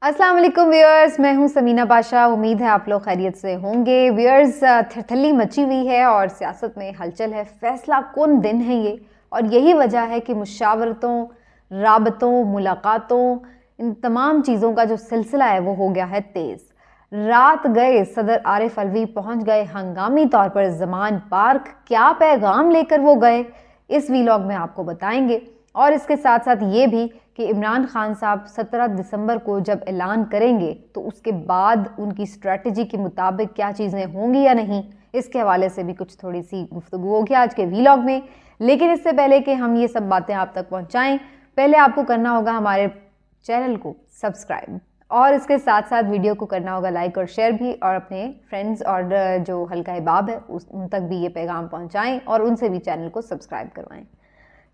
अस्सलाम वालेकुम व्यूअर्स, मैं हूं समीना पाशा। उम्मीद है आप लोग खैरियत से होंगे। व्यूअर्स, थरथली मची हुई है और सियासत में हलचल है। फैसला कौन दिन है ये, और यही वजह है कि मुशावरतों, राबतों, मुलाकातों, इन तमाम चीज़ों का जो सिलसिला है वो हो गया है तेज़। रात गए सदर आरिफ अलवी पहुंच गए हंगामी तौर पर ज़मान पार्क। क्या पैगाम लेकर वो गए, इस वीलॉग में आपको बताएंगे। और इसके साथ साथ ये भी कि इमरान खान साहब 17 दिसंबर को जब ऐलान करेंगे तो उसके बाद उनकी स्ट्रेटजी के मुताबिक क्या चीज़ें होंगी या नहीं, इसके हवाले से भी कुछ थोड़ी सी गुफ्तगू होगी आज के वीलॉग में। लेकिन इससे पहले कि हम ये सब बातें आप तक पहुंचाएं, पहले आपको करना होगा हमारे चैनल को सब्सक्राइब, और इसके साथ साथ वीडियो को करना होगा लाइक और शेयर भी, और अपने फ्रेंड्स और जो हल्का अहबाब है उन तक भी ये पैगाम पहुँचाएँ और उनसे भी चैनल को सब्सक्राइब करवाएँ।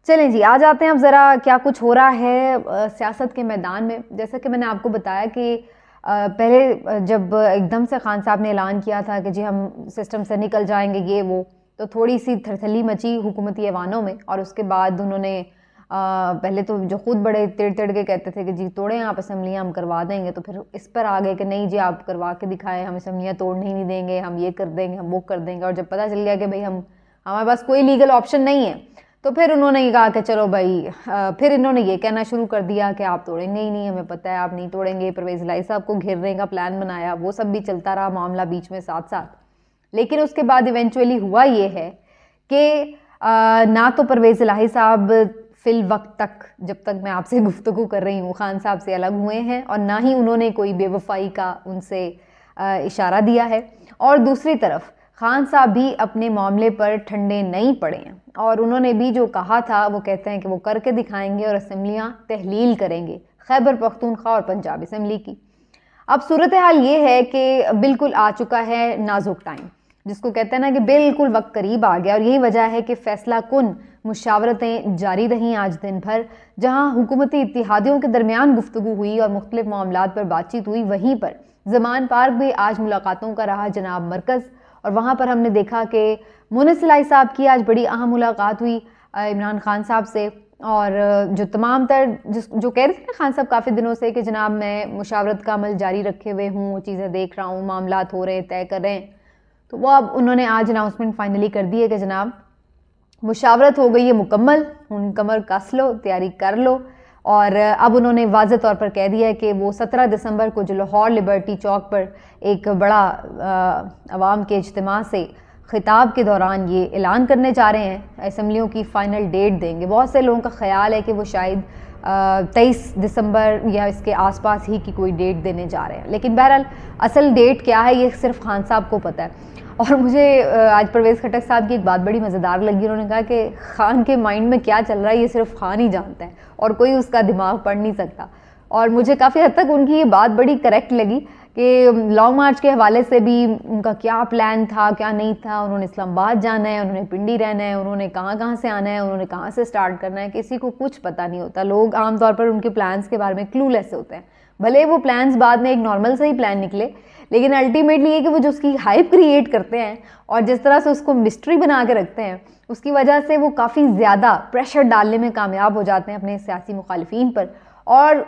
चलें जी, आ जाते हैं अब ज़रा क्या कुछ हो रहा है सियासत के मैदान में। जैसा कि मैंने आपको बताया कि पहले जब एकदम से खान साहब ने ऐलान किया था कि जी हम सिस्टम से निकल जाएंगे ये वो, तो थोड़ी सी थरथली मची हुकूमती ऐवानों में। और उसके बाद उन्होंने पहले तो जो खुद बड़े तिड़ तिड़ के कहते थे कि जी तोड़ें आप असम्बलियाँ, हम करवा देंगे, तो फिर इस पर आ गए कि नहीं जी आप करवा के दिखाएं, हम असम्बलियाँ तोड़ने ही नहीं देंगे, हम ये कर देंगे, हम वो कर देंगे। और जब पता चल गया कि भाई हमारे पास कोई लीगल ऑप्शन नहीं है, तो फिर उन्होंने ये कहा कि चलो भाई, फिर इन्होंने ये कहना शुरू कर दिया कि आप तोड़ेंगे ही नहीं, हमें पता है आप नहीं तोड़ेंगे। परवेज़ इलाही साहब को घेरने का प्लान बनाया, वो सब भी चलता रहा मामला बीच में साथ साथ। लेकिन उसके बाद इवेंचुअली हुआ ये है कि ना तो परवेज़ इलाही साहब फिल वक्त तक, जब तक मैं आपसे गुफ्तगू कर रही हूँ, खान साहब से अलग हुए हैं, और ना ही उन्होंने कोई बेवफाई का उनसे इशारा दिया है। और दूसरी तरफ खान साहब भी अपने मामले पर ठंडे नहीं पड़े हैं, और उन्होंने भी जो कहा था वो कहते हैं कि वो करके दिखाएंगे और असम्बलियाँ तहलील करेंगे, खैबर पख्तूनख्वा और पंजाब असम्बली की। अब सूरत हाल ये है कि बिल्कुल आ चुका है नाजुक टाइम, जिसको कहते हैं ना कि बिल्कुल वक्त करीब आ गया। और यही वजह है कि फैसला कुन मुशावरतें जारी रहीं आज दिन भर, जहाँ हुकूमती इत्तेहादियों के दरमियान गुफ्तगू हुई और मुख्तलिफ मामलात पर बातचीत हुई। वहीं पर ज़मान पार्क भी आज मुलाकातों का रहा जनाब मरकज़, और वहाँ पर हमने देखा कि मुनिस इलाही साहब की आज बड़ी अहम मुलाकात हुई इमरान खान साहब से। और जो तमाम तर जो कह रहे थे ना खान साहब काफ़ी दिनों से कि जनाब मैं मुशावरत का अमल जारी रखे हुए हूँ, वो चीज़ें देख रहा हूँ, मामलात हो रहे हैं, तय कर रहे हैं, तो वो अब उन्होंने आज अनाउंसमेंट फाइनली कर दी है कि जनाब मुशावरत हो गई है मुकम्मल, उन कमर कस लो, तैयारी कर लो। और अब उन्होंने वाज़ेह तौर पर कह दिया है कि वो 17 दिसंबर को जो लाहौर लिबर्टी चौक पर एक बड़ा अवाम के इज्तिमा से खिताब के दौरान ये ऐलान करने जा रहे हैं, असम्बलियों की फ़ाइनल डेट देंगे। बहुत से लोगों का ख्याल है कि वो शायद 23 दिसंबर या इसके आसपास ही की कोई डेट देने जा रहे हैं, लेकिन बहरहाल असल डेट क्या है ये सिर्फ खान साहब को पता है। और मुझे आज परवेज़ खटक साहब की एक बात बड़ी मज़ेदार लगी। उन्होंने कहा कि खान के माइंड में क्या चल रहा है ये सिर्फ खान ही जानता है और कोई उसका दिमाग पढ़ नहीं सकता। और मुझे काफ़ी हद तक उनकी ये बात बड़ी करेक्ट लगी कि लॉन्ग मार्च के हवाले से भी उनका क्या प्लान था क्या नहीं था। उन्होंने इस्लामाबाद जाना है, उन्होंने पिंडी रहना है, उन्होंने कहाँ कहाँ से आना है, उन्होंने कहाँ से स्टार्ट करना है, किसी को कुछ पता नहीं होता। लोग आमतौर पर उनके प्लान्स के बारे में क्लूलेस होते हैं। भले वो प्लान्स बाद में एक नॉर्मल से ही प्लान निकले, लेकिन अल्टीमेटली ये कि वो जो उसकी हाइप क्रिएट करते हैं और जिस तरह से उसको मिस्ट्री बना के रखते हैं, उसकी वजह से वो काफ़ी ज़्यादा प्रेशर डालने में कामयाब हो जाते हैं अपने सियासी मुखालिफिन पर। और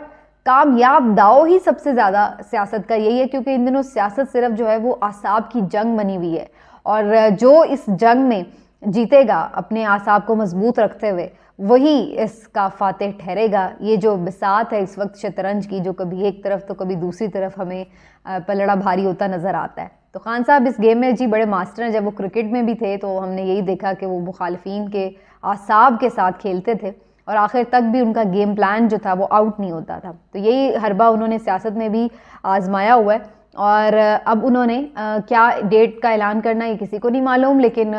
कामयाब दाव ही सबसे ज़्यादा सियासत का यही है, क्योंकि इन दिनों सियासत सिर्फ जो है वो आसाब की जंग बनी हुई है, और जो इस जंग में जीतेगा अपने आसाब को मजबूत रखते हुए वही इसका फातेह ठहरेगा। ये जो बिसात है इस वक्त शतरंज की, जो कभी एक तरफ तो कभी दूसरी तरफ हमें पलड़ा भारी होता नज़र आता है। तो खान साहब इस गेम में जी बड़े मास्टर हैं। जब वो क्रिकेट में भी थे तो हमने यही देखा कि वो मुखालिफिन के आसाब के साथ खेलते थे और आखिर तक भी उनका गेम प्लान जो था वो आउट नहीं होता था। तो यही हरबा उन्होंने सियासत में भी आजमाया हुआ है। और अब उन्होंने क्या डेट का ऐलान करना ये किसी को नहीं मालूम, लेकिन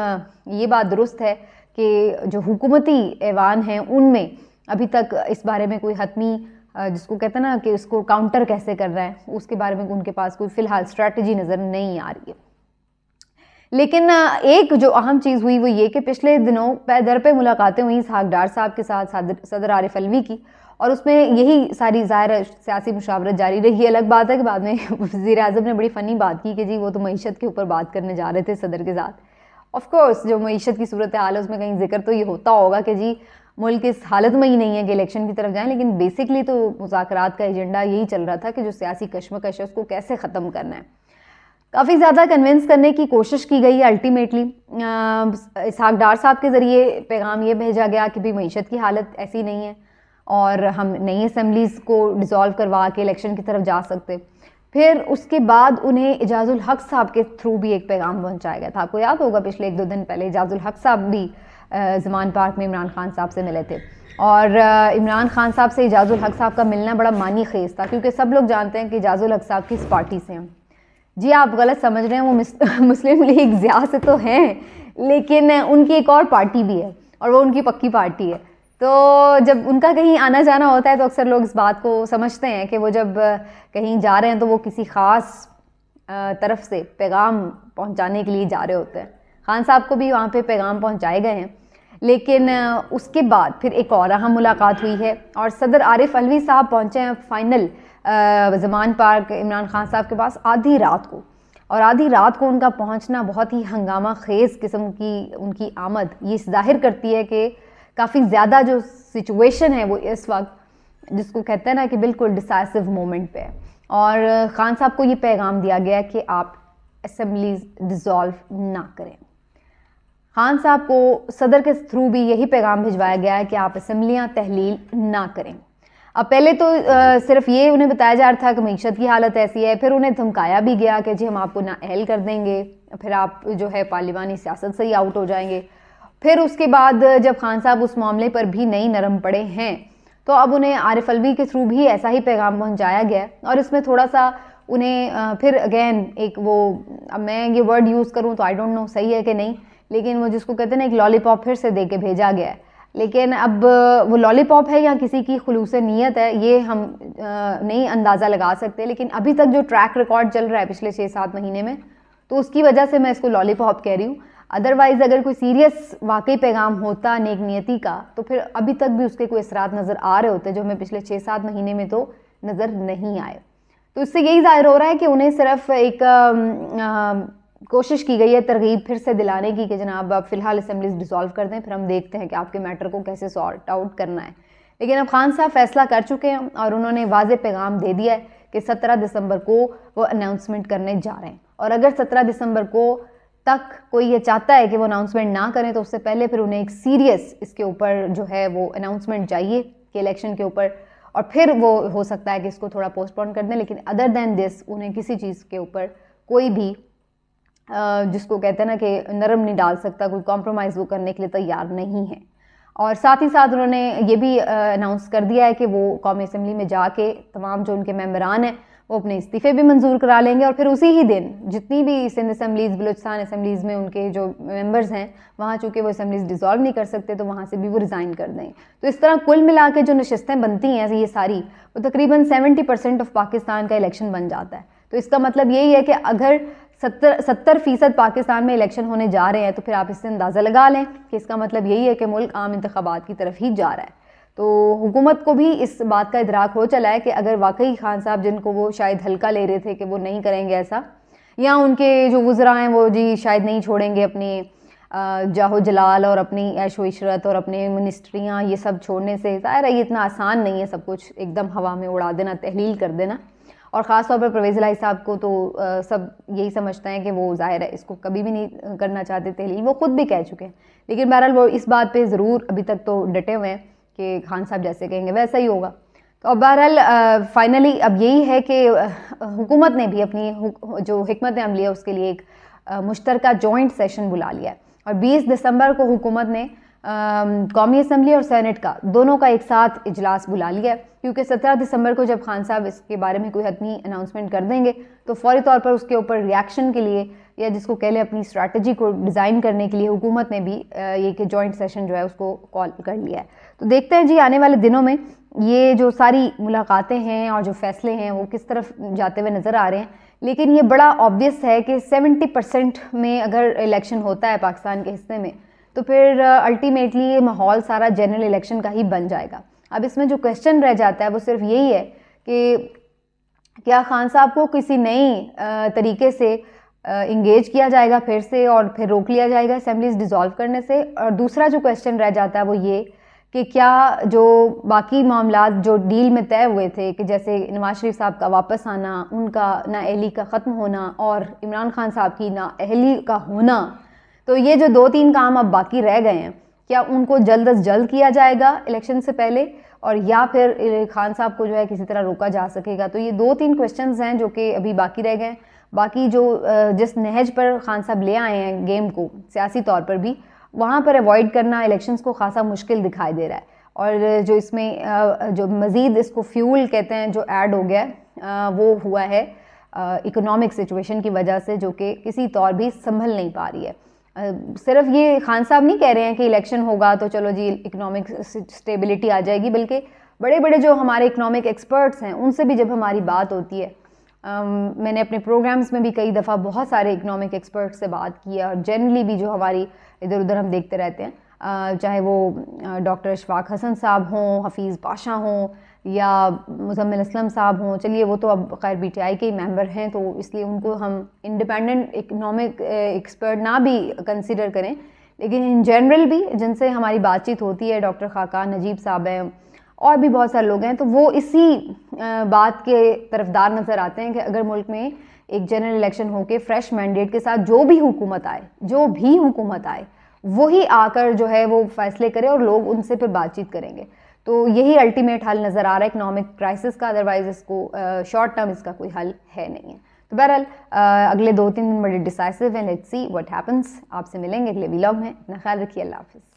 ये बात दुरुस्त है कि जो हुकूमती ऐवान हैं उनमें अभी तक इस बारे में कोई हतमी, जिसको कहते हैं ना कि उसको काउंटर कैसे कर रहे हैं, उसके बारे में उनके पास कोई फ़िलहाल स्ट्रैटेजी नज़र नहीं आ रही है। लेकिन एक जो अहम चीज़ हुई वो ये कि पिछले दिनों पैदर पे मुलाकातें हुई इसहाक डार साहब के साथ सदर आरिफ अलवी की, और उसमें यही सारी ज़ाहिर सियासी मुशावरत जारी रही। अलग बात है कि बाद में वज़ीर-ए-आज़म ने बड़ी फ़नी बात की कि जी वो तो मईशत के ऊपर बात करने जा रहे थे सदर के साथ। ऑफ कोर्स जो मईशत की सूरत हाल है उसमें कहीं जिक्र तो ये होता होगा कि जी मुल्क इस हालत में ही नहीं है कि इलेक्शन की तरफ जाएं, लेकिन बेसिकली तो मुज़ाकरात का एजेंडा यही चल रहा था कि जो सियासी कश्मकश है उसको कैसे ख़त्म करना है। काफ़ी ज़्यादा कन्विंस करने की कोशिश की गई। अल्टीमेटली इसहाक डार साहब के ज़रिए पैगाम ये भेजा गया कि भाई मईशत की हालत ऐसी नहीं है और हम नई असम्बलीज़ को डिज़ोल्व करवा के इलेक्शन की तरफ जा सकते। फिर उसके बाद उन्हें इजाज़ुल हक साहब के थ्रू भी एक पैगाम पहुंचाया गया था। आपको याद होगा पिछले 1-2 दिन पहले इजाज़ुल हक साहब भी ज़मान पार्क में इमरान खान साहब से मिले थे और इमरान खान साहब से इजाज़ुल हक साहब का मिलना बड़ा मानी खेज था, क्योंकि सब लोग जानते हैं कि इजाज़ुल हक साहब किस पार्टी से हैं। जी आप गलत समझ रहे हैं, वो मुस्लिम लीग ज़िया से तो हैं, लेकिन उनकी एक और पार्टी भी है और वो उनकी पक्की पार्टी है। तो जब उनका कहीं आना जाना होता है तो अक्सर लोग इस बात को समझते हैं कि वो जब कहीं जा रहे हैं तो वो किसी ख़ास तरफ से पैगाम पहुंचाने के लिए जा रहे होते हैं। खान साहब को भी वहाँ पे पैगाम पहुंचाए गए हैं, लेकिन उसके बाद फिर एक और अहम मुलाकात हुई है और सदर आरिफ अलवी साहब पहुँचे हैं फाइनल ज़मान पार्क इमरान खान साहब के पास आधी रात को। और आधी रात को उनका पहुंचना बहुत ही हंगामा खेज़ किस्म की उनकी आमद ये जाहिर करती है कि काफ़ी ज़्यादा जो सिचुएशन है वो इस वक्त जिसको कहते हैं ना कि बिल्कुल डिसाइसिव मोमेंट पे है। और खान साहब को ये पैगाम दिया गया कि आप असेंबलीज डिज़ोल्व ना करें। खान साहब को सदर के थ्रू भी यही पैगाम भिजवाया गया है कि आप असेंबलियाँ तहलील ना करें। अब पहले तो सिर्फ ये उन्हें बताया जा रहा था कि मईशत की हालत ऐसी है, फिर उन्हें धमकाया भी गया कि जी हम आपको नाअहल कर देंगे, फिर आप जो है पार्लिमानी सियासत से ही आउट हो जाएंगे। फिर उसके बाद जब खान साहब उस मामले पर भी नहीं नरम पड़े हैं तो अब उन्हें आरिफ अलवी के थ्रू भी ऐसा ही पैगाम पहुंचाया गया और इसमें थोड़ा सा उन्हें फिर अगेन एक वो, अब मैं ये वर्ड यूज़ करूँ तो आई डोंट नो सही है कि नहीं, लेकिन वो जिसको कहते हैं ना एक लॉलीपॉप फिर से दे के भेजा गया है। लेकिन अब वो लॉलीपॉप है या किसी की खुलूस नीयत है ये हम नहीं अंदाज़ा लगा सकते, लेकिन अभी तक जो ट्रैक रिकॉर्ड चल रहा है पिछले 6-7 महीने में तो उसकी वजह से मैं इसको लॉलीपॉप कह रही हूँ। अदरवाइज़ अगर कोई सीरियस वाकई पैगाम होता नेक नियति का तो फिर अभी तक भी उसके कोई असरात नज़र आ रहे होते जो हमें पिछले 6-7 महीने में तो नज़र नहीं आए। तो इससे यही जाहिर हो रहा है कि उन्हें सिर्फ एक कोशिश की गई है तरगीब फिर से दिलाने की कि जनाब आप फ़िलहाल असेंबलीज डिसॉल्व कर दें, फिर हम देखते हैं कि आपके मैटर को कैसे सॉर्ट आउट करना है। लेकिन अब खान साहब फैसला कर चुके हैं और उन्होंने वाज़ेह पैगाम दे दिया है कि 17 दिसंबर को वो अनाउंसमेंट करने जा रहे हैं। और अगर 17 दिसंबर को तक कोई ये चाहता है कि वो अनाउंसमेंट ना करें तो उससे पहले फिर उन्हें एक सीरियस इसके ऊपर जो है वो अनाउंसमेंट चाहिए कि इलेक्शन के ऊपर, और फिर वो हो सकता है कि इसको थोड़ा पोस्टपोन कर दें। लेकिन अदर दैन दिस उन्हें किसी चीज़ के ऊपर कोई भी जिसको कहते हैं ना कि नरम नहीं डाल सकता, कोई कॉम्प्रोमाइज़ वो करने के लिए तैयार नहीं है। और साथ ही साथ उन्होंने ये भी अनाउंस कर दिया है कि वो कौमी असम्बली में जाके तमाम जो उनके मेंबरान हैं वो अपने इस्तीफ़े भी मंजूर करा लेंगे और फिर उसी ही दिन जितनी भी सिंध असम्बलीज़ बलूचिस्तान असम्बलीज़ में उनके जो मेंबर्स हैं वहाँ चूँकि वो असम्बलीज़ डिज़ोल्व नहीं कर सकते तो वहाँ से भी वो रिज़ाइन कर दें। तो इस तरह कुल मिला के जो नशस्तें बनती हैं ये सारी वो तकरीबन 70% ऑफ पाकिस्तान का इलेक्शन बन जाता है। तो इसका मतलब यही है कि अगर 70% पाकिस्तान में इलेक्शन होने जा रहे हैं तो फिर आप इससे अंदाज़ा लगा लें कि इसका मतलब यही है कि मुल्क आम इंतखाबात की तरफ ही जा रहा है। तो हुकूमत को भी इस बात का इदराक हो चला है कि अगर वाकई खान साहब जिनको वो शायद हल्का ले रहे थे कि वो नहीं करेंगे ऐसा, या उनके जो वुज़रा हैं वो जी शायद नहीं छोड़ेंगे अपनी जाहो जलाल और अपनी ऐशो इशरत और अपने मिनिस्ट्रियाँ ये सब छोड़ने से, ज़ाहिर है ये इतना आसान नहीं है सब कुछ एकदम हवा में उड़ा देना, तहलील कर देना। और ख़ास तौर पर परवेज़ इलाही साहब को तो सब यही समझते हैं कि वो ज़ाहिर है इसको कभी भी नहीं करना चाहते तहलील, वो ख़ुद भी कह चुके हैं। लेकिन बहरहाल वो इस बात पे ज़रूर अभी तक तो डटे हुए हैं कि खान साहब जैसे कहेंगे वैसा ही होगा। तो अब बहरहाल फाइनली अब यही है कि हुकूमत ने भी अपनी जो हिकमत अमली है उसके लिए एक मुश्तरका जॉइंट सेशन बुला लिया है और 20 दिसंबर को हुकूमत ने कौमी असम्बली और सेनेट का दोनों का एक साथ इजलास बुला लिया है, क्योंकि 17 दिसंबर को जब खान साहब इसके बारे में कोई हतमी अनाउंसमेंट कर देंगे तो फौरी तौर पर उसके ऊपर रिएक्शन के लिए या जिसको कह लें अपनी स्ट्रैटेजी को डिज़ाइन करने के लिए हुकूमत ने भी ये कि जॉइंट सेशन जो है उसको कॉल कर लिया है। तो देखते हैं जी आने वाले दिनों में ये जो सारी मुलाकातें हैं और जो फैसले हैं वो किस तरफ जाते हुए नज़र आ रहे हैं। लेकिन ये बड़ा ऑब्वियस है कि 70% में अगर इलेक्शन होता है पाकिस्तान के हिस्से में तो फिर अल्टीमेटली ये माहौल सारा जनरल इलेक्शन का ही बन जाएगा। अब इसमें जो क्वेश्चन रह जाता है वो सिर्फ यही है कि क्या खान साहब को किसी नई तरीके से इंगेज किया जाएगा फिर से और फिर रोक लिया जाएगा असेंबलीज डिसॉल्व करने से। और दूसरा जो क्वेश्चन रह जाता है वो ये कि क्या जो बाकी मामलात जो डील में तय हुए थे, कि जैसे नवाज शरीफ साहब का वापस आना, उनका नाअहली का ख़त्म होना और इमरान खान साहब की नाअहली का होना, तो ये जो 2-3 काम अब बाकी रह गए हैं, क्या उनको जल्द अज जल्द किया जाएगा इलेक्शन से पहले, और या फिर खान साहब को जो है किसी तरह रोका जा सकेगा? तो ये 2-3 क्वेश्चंस हैं जो कि अभी बाकी रह गए हैं। बाकी जो जिस नहज पर खान साहब ले आए हैं गेम को सियासी तौर पर भी, वहाँ पर अवॉइड करना इलेक्शंस को खासा मुश्किल दिखाई दे रहा है। और जो इसमें जो मज़ीद इसको फ्यूल कहते हैं जो ऐड हो गया वो हुआ है इकोनॉमिक सिचुएशन की वजह से, जो कि किसी तौर भी संभल नहीं पा रही है। सिर्फ ये खान साहब नहीं कह रहे हैं कि इलेक्शन होगा तो चलो जी इकोनॉमिक स्टेबिलिटी आ जाएगी, बल्कि बड़े बड़े जो हमारे इकोनॉमिक एक्सपर्ट्स हैं उनसे भी जब हमारी बात होती है, मैंने अपने प्रोग्राम्स में भी कई दफ़ा बहुत सारे इकोनॉमिक एक्सपर्ट्स से बात की है, और जनरली भी जो हमारी इधर उधर हम देखते रहते हैं, चाहे वो डॉक्टर अशफाक हसन साहब हों, हफीज़ पाशा हों, या मुज़म्मिल असलम साहब हों। चलिए वो तो अब खैर BTI के ही मेंबर हैं, तो इसलिए उनको हम इंडिपेंडेंट इकोनॉमिक एक्सपर्ट ना भी कंसिडर करें, लेकिन इन जनरल भी जिनसे हमारी बातचीत होती है, डॉक्टर खाकान नजीब साहब हैं और भी बहुत सारे लोग हैं, तो वो इसी बात के तरफदार नज़र आते हैं कि अगर मुल्क में एक जनरल इलेक्शन होके फ्रेश मैंडेट के साथ जो भी हुकूमत आए वही आकर जो है वो फैसले करे और लोग उनसे फिर बातचीत करेंगे, तो यही अल्टीमेट हल नज़र आ रहा है इकोनॉमिक क्राइसिस का। अदरवाइज इसको शॉर्ट टर्म इसका कोई हल है नहीं है। तो बहरहाल अगले 2-3 दिन बड़े डिसाइसिव हैं, लेट्स सी व्हाट हैपन्स। आपसे मिलेंगे अगले व्लॉग में, अपना ख्याल रखिए, अल्लाह हाफिज़।